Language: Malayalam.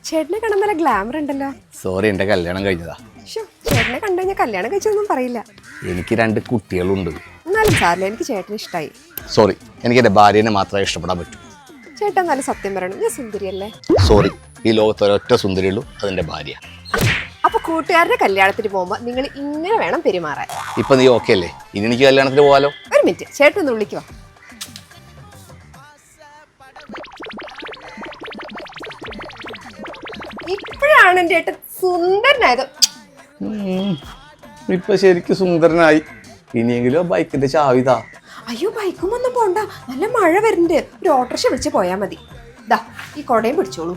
ചേട്ടനെ കാണാൻ നല്ല ഗ്ലാമർ ഉണ്ടല്ലോ. സോറി, എന്റെ കല്യാണം കഴിഞ്ഞതാ. ചേട്ടനെ കണ്ടു കഴിഞ്ഞാൽ കല്യാണം കഴിച്ചൊന്നും പറയില്ല. എനിക്ക് 2 കുട്ടികളുണ്ട്. എന്നാലും സാറില്ല, എനിക്ക് ചേട്ടനെ ഇഷ്ടമായി. സോറി, എനിക്ക് എന്റെ ഭാര്യനെ മാത്രമേ ഇഷ്ടപ്പെടാൻ പറ്റൂ. ചേട്ടൻ നല്ല സത്യം പറയണം, ഞാൻ സുന്ദരിയല്ലേ? സോറി, ഈ ലോകത്ത് ഒരൊറ്റ സുന്ദരിയുള്ളൂ, അതെന്റെ ഭാര്യ. അപ്പൊ കൂട്ടുകാരുടെ കല്യാണത്തിന് പോകുമ്പോ നിങ്ങൾ ഇങ്ങനെ വേണം പെരുമാറാൻ. ഇപ്പൊ നീ ഓക്കെ അല്ലേ? ഇനി എനിക്ക് കല്യാണത്തിന് പോവാലോ? ഒരു മിനിറ്റ്, ചേട്ടൻ ഒന്ന് വിളിക്കുവാ. ഇപ്പോഴാണ് എന്റെ ഏട്ടൻ സുന്ദരനായത്. ഇപ്പൊ ശരിക്കും സുന്ദരനായി. ഇനിയെങ്കിലും ബൈക്കിന്റെ ചാവിതാ. അയ്യോ, ബൈക്കും ഒന്നും പോണ്ട, നല്ല മഴ വരുന്നുണ്ട്. ഒരു ഓട്ടോറിക്ഷ വിളിച്ച് പോയാ മതി. ദാ ഈ കൊടയും പിടിച്ചോളൂ.